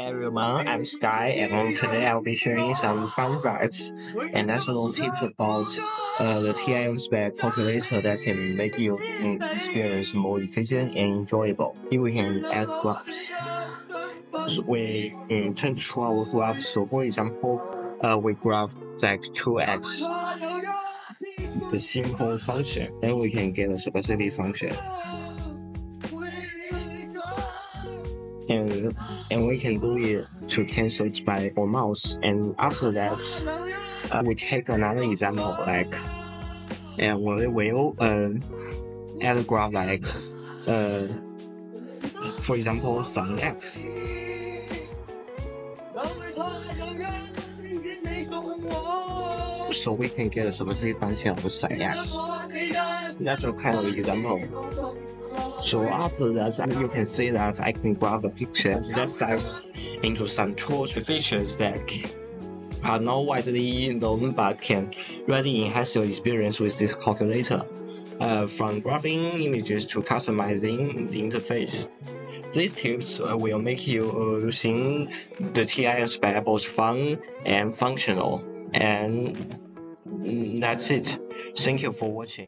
everyone, I'm Sky, and today I'll be sharing some fun facts and excellent tips about the TI-nspire calculator that can make your experience more efficient and enjoyable. Here we can add graphs. So we turn to our graph. So for example, we graph like 2x, the simple function, then we can get a specific function. And we can do it to cancel it by our mouse. And after that, we take another example like, and we will add a graph like, for example, sin x. So we can get a specific function of sin x. That's a kind of example. So after that, you can see that I can grab a picture. Let's dive into some tools and features that are not widely known but can really enhance your experience with this calculator. From graphing images to customizing the interface. These tips will make you using the TI-nspire both fun and functional. And that's it. Thank you for watching.